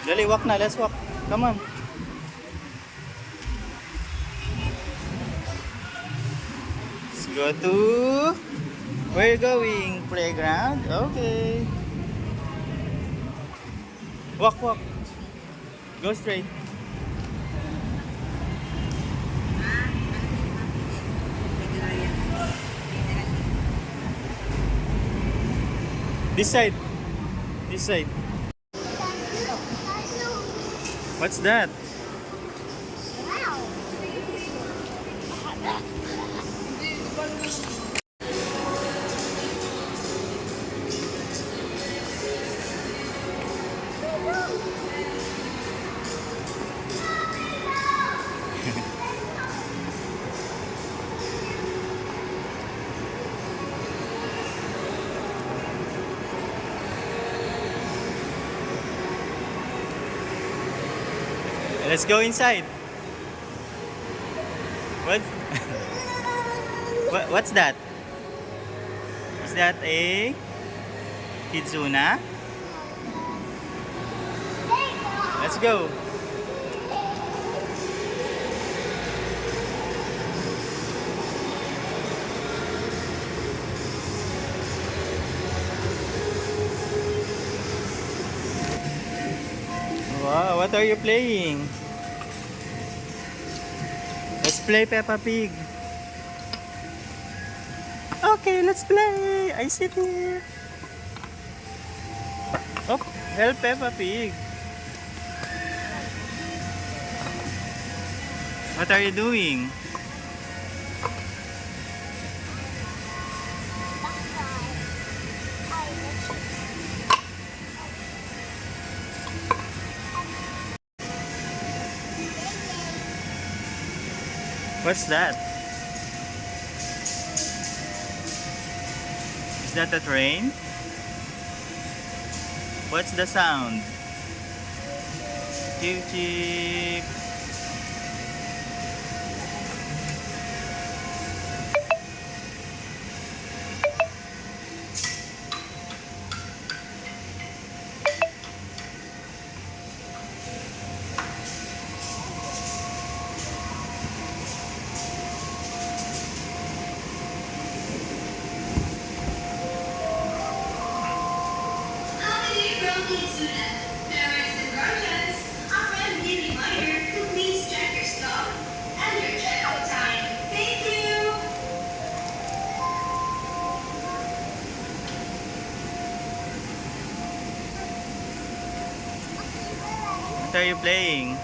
Dali, walk na. Let's walk. Come on. Let's go to... Where you going? Playground? Okay. Walk, walk. Go straight. This side. This side. What's that? Let's go inside. What? What's that? Is that a Kizuna? Let's go. Wow, what are you playing? Let's play Peppa Pig. Okay, let's play. I sit here. Oh, help Peppa Pig. What are you doing? What's that? Is that a train? What's the sound? Cheep cheep. Parents and guardians, a friendly reminder to please check your stuff and your checkout time. Thank you! What are you playing?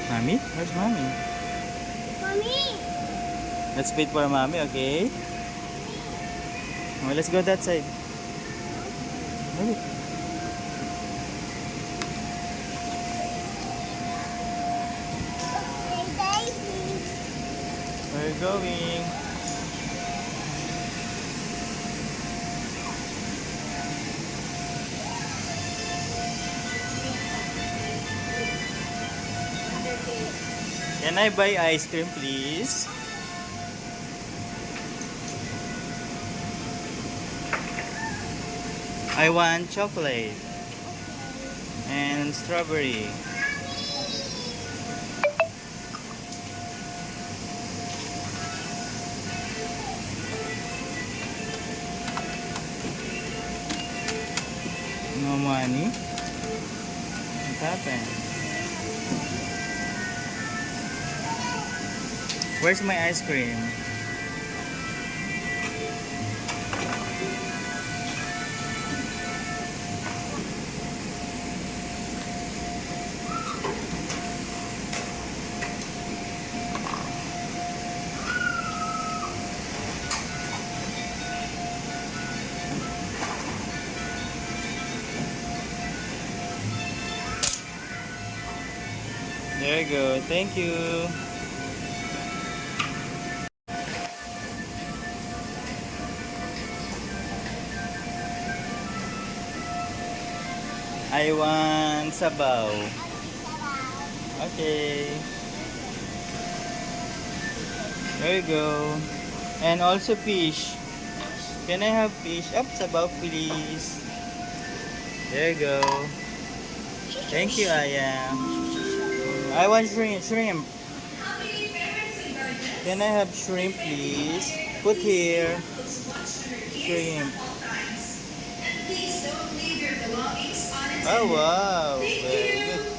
Mommy? Where's mommy? Mommy! Let's wait for mommy, okay? Well, let's go that side. Dali. Hey, Daisy! Where are you going? Can I buy ice cream, please? I want chocolate and strawberry. No money? What happened? Where's my ice cream? There you go. Thank you. I want sabaw. Okay. There you go. And also fish. Can I have fish? Up, sabaw, please. There you go. Thank you, Aya. I want shrimp. How many parents and guardians? Can I have shrimp, please? Put here. Close watch on your kids Shrimp. at all times. And please don't leave your belongings unattended. Oh, wow. Thank Very you. good.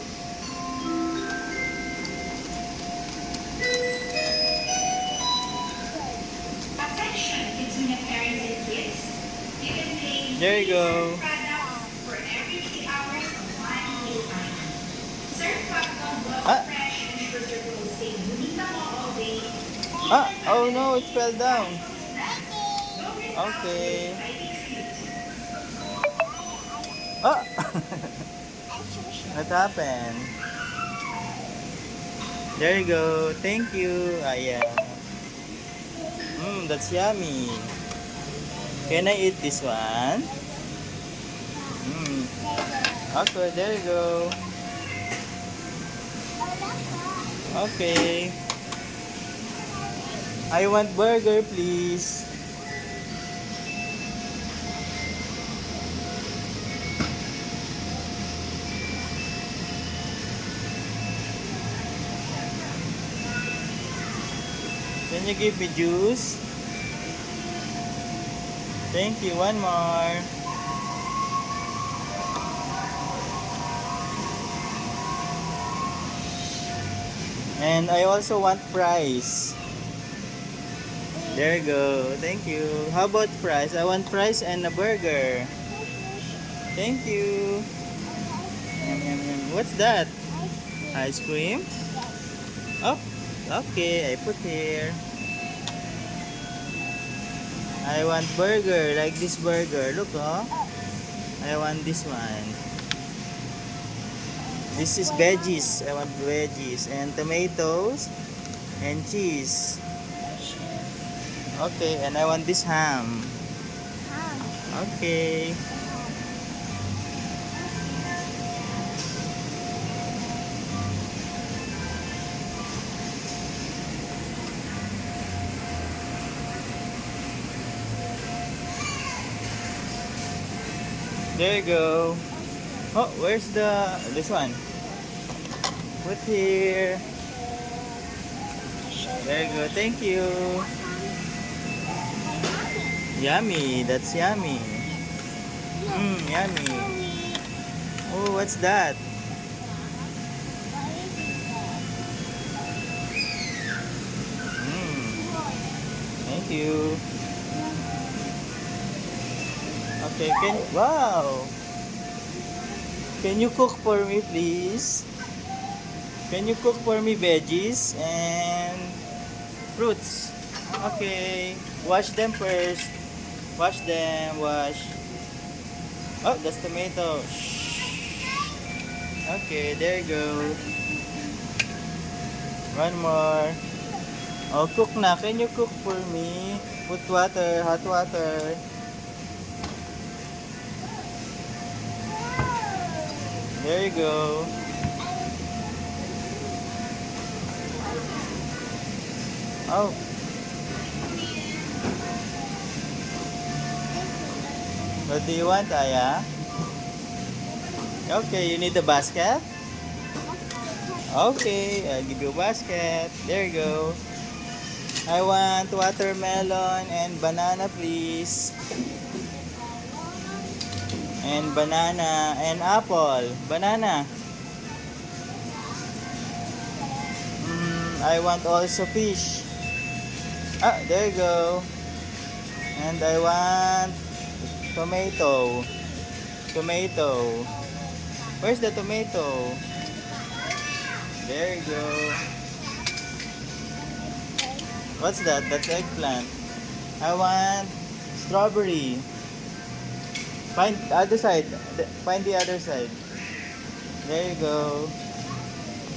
Attention, Kitsuna parents and kids. You can pay There you go. products for every 3 hours of flying playtime. Surf Factom was Ah. fresh and ensures your clothes stay bonita mo all day. Ah, oh no, it fell down. Don't miss out on Okay. this exciting treat. Ah! What happened? There you go. Thank you, Aya. That's yummy. Can I eat this one? Okay, there you go. Okay. I want burger, please. Can you give me juice? Thank you. One more. And I also want fries. There you go. Thank you. How about fries? I want fries and a burger. Thank you. Yum, yum, yum. What's that? Ice cream? Oh, okay. I put here. I want burger, like this burger. Look, oh. I want this one. This is veggies. I want veggies and tomatoes and cheese. Okay, and I want this ham. Okay. There you go. Oh, where's this one? Put here. There you go. Thank you. Yummy. That's yummy. Yummy. Oh, what's that? Thank you. Okay, wow. Can you cook for me, please? Can you cook for me veggies and fruits? Okay. Wash them first. Wash them. Wash. Oh, that's tomato. Okay, there you go. One more. Oh, cook na. Can you cook for me? Put water, hot water. There you go. Oh. What do you want, Aya? Okay, you need a basket? Okay, I'll give you a basket. There you go. I want watermelon and banana, please. And banana and apple. Banana. I want also fish. Ah, there you go. And I want tomato. Tomato. Where's the tomato? There you go. What's that? That's eggplant. I want strawberry. Find the other side. Find the other side. There you go.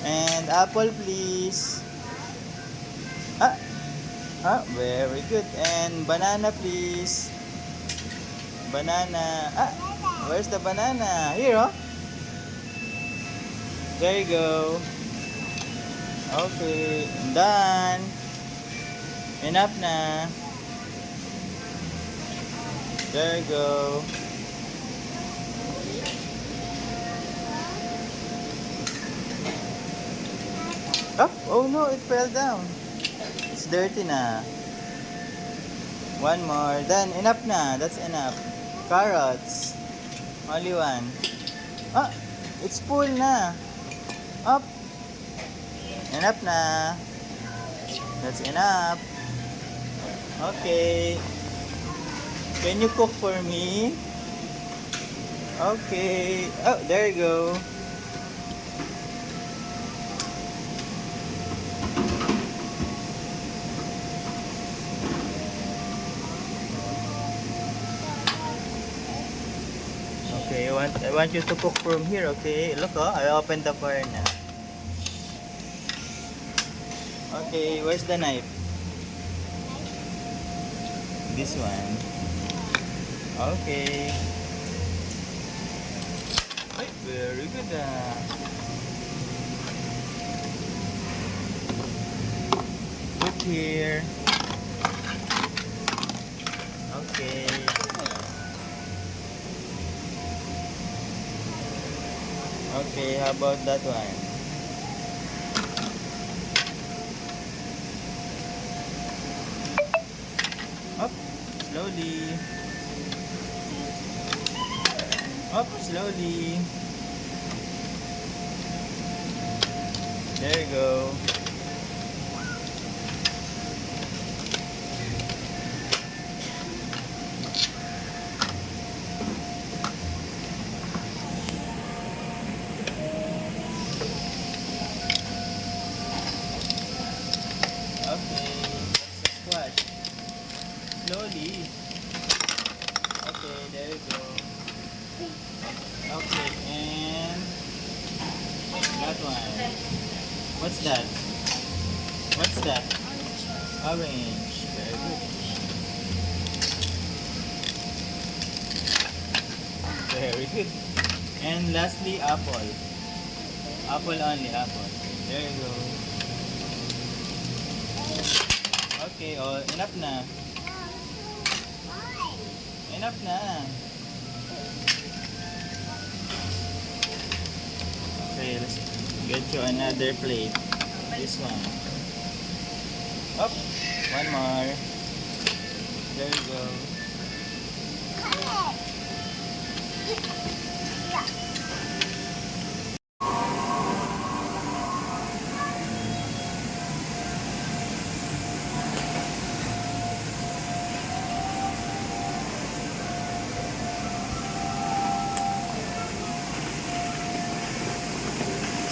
And apple, please. Very good. And banana, please. Banana. Where's the banana? Here, oh. There you go. Okay, done. Enough na. There you go. Oh, oh no, it fell down. It's dirty na. One more. Then, enough na. That's enough. Carrots. Only one. Ah, it's full na. Up. Enough na. That's enough. Okay. Can you cook for me? Okay. Oh, there you go. Okay, I want you to cook from here, okay? Look, oh, I opened the fire na. Okay, where's the knife? This one. Okay. Ay, very good Put here. Okay. Okay, how about that one? Up, slowly. Up, slowly. There you go. Okay, squash. Slowly. Okay, there you go. Okay, and that one. What's that? What's that? Orange. Very good. Very good. And lastly, apple. Apple only, apple. There you go. Okay, oh, enough na. Enough na. Okay, let's get you another plate. This one. Up. One more. There you go.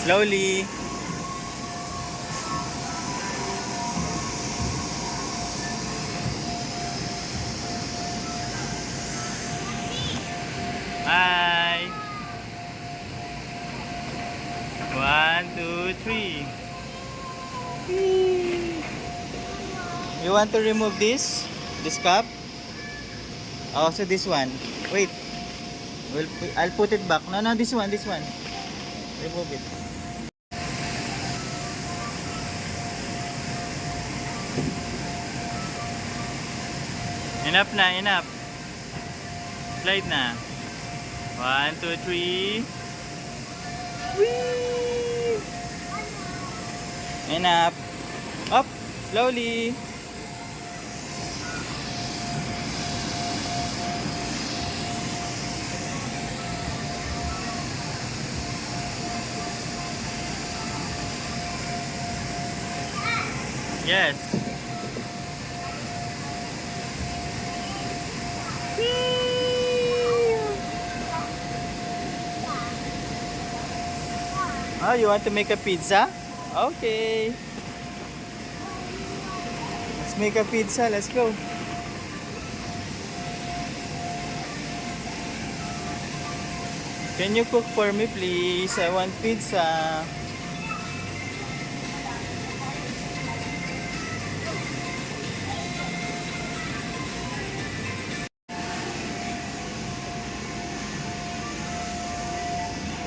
Slowly. Hi. 1, 2, 3. You want to remove this? This cup? Also this one. Wait. I'll put it back. No, this one, this one. Remove it. Enough na, enough. Slide na. 1, 2, 3. Whee! Enough. Up, slowly. Yes. Oh, you want to make a pizza? Okay. Let's make a pizza. Let's go. Can you cook for me, please? I want pizza.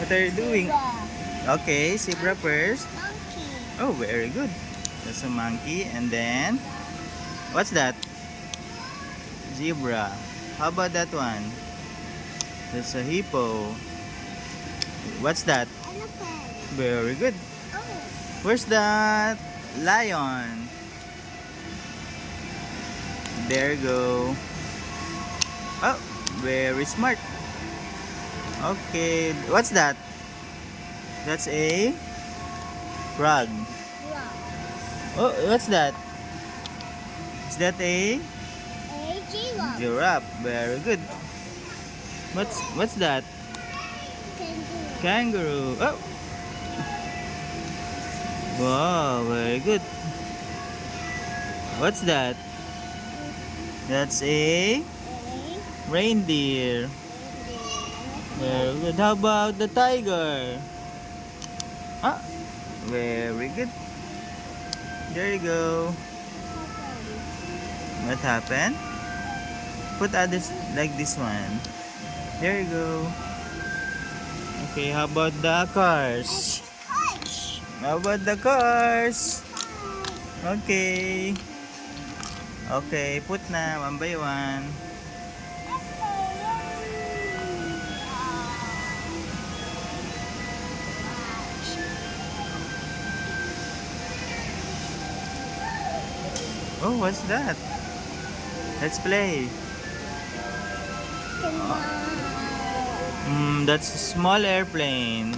What are you doing? Okay, zebra first. Monkey. Oh, very good. That's a monkey. And then, what's that? Zebra. How about that one? That's a hippo. What's that? Elephant. Very good. Oh. Where's that? Lion. There you go. Oh, very smart. Okay, what's that? That's a frog. Wow. Oh, what's that? Is that a A giraffe. giraffe? Very good. What's that? Kangaroo. Kangaroo. Oh. Wow, very good. What's that? That's a A reindeer. reindeer. Very good. How about the tiger? Ah, very good. There you go. What happened? Put others like this one. There you go. Okay, how about the cars? Punch. How about the cars? Okay. Okay, put na one by one. Oh, what's that? Let's play. That's a small airplane.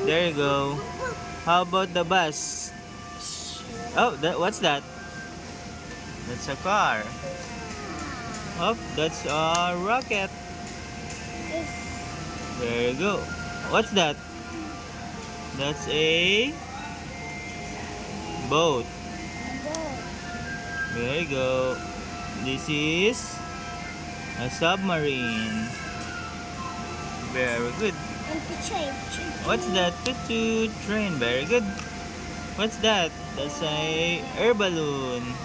There you go. How about the bus? Oh, what's that? That's a car. Oh, that's a rocket. There you go. What's that? That's a boat. There you go. This is a submarine. Very good. And the train. What's that? Toot train. Very good. What's that? That's a air balloon.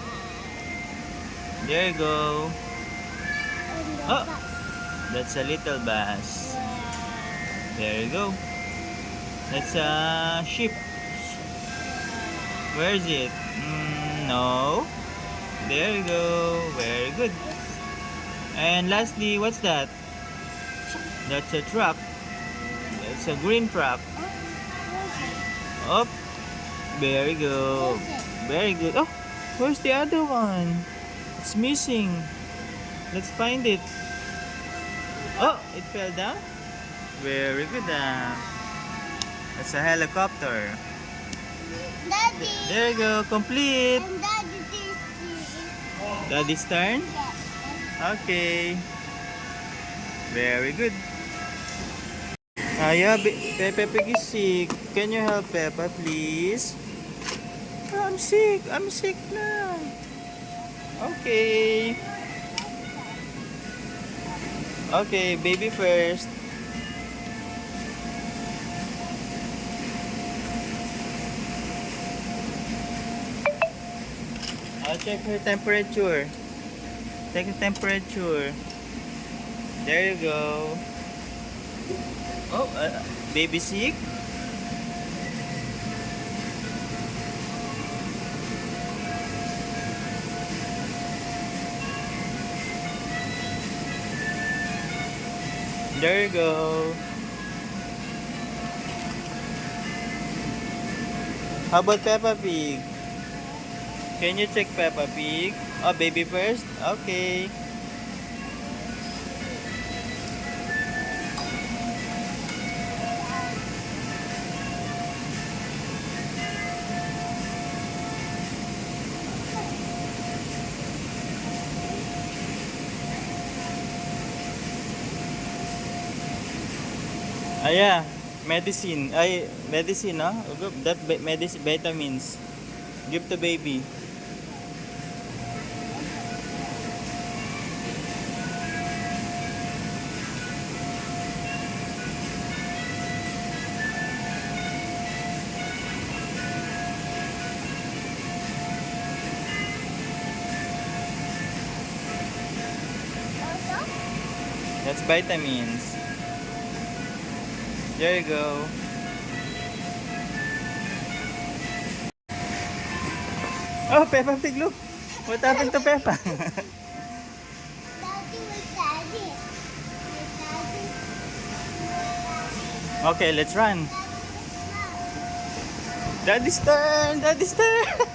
There you go. And the Oh. bus. That's a little bus. There you go. That's a ship. Where is it? No. There you go. Very good. And lastly, what's that? That's a truck. That's a green truck. Up. There you go. Very good. Oh, where's the other one? It's missing. Let's find it. Oh, it fell down. Very good. That's a helicopter. Daddy. There you go. Complete. And Daddy, this is. Daddy's turn. Yes. Okay. Very good. Yeah, Peppa Pig is sick. Can you help Peppa, please? Oh, I'm sick. I'm sick now. Okay. Okay, baby first. I'll check her temperature. Take the temperature. There you go. Oh, baby sick? There you go. How about Peppa Pig? Can you check Peppa Pig? Oh, baby first? Okay. Yeah, medicine. Ay, medicine, no? That medicine, vitamins. Give to baby. That's vitamins. There you go. Oh, Peppa Pig, look. What happened to Peppa? Daddy was daddy. My daddy. Okay, let's run. Daddy was not. Daddy's turn! Daddy's turn!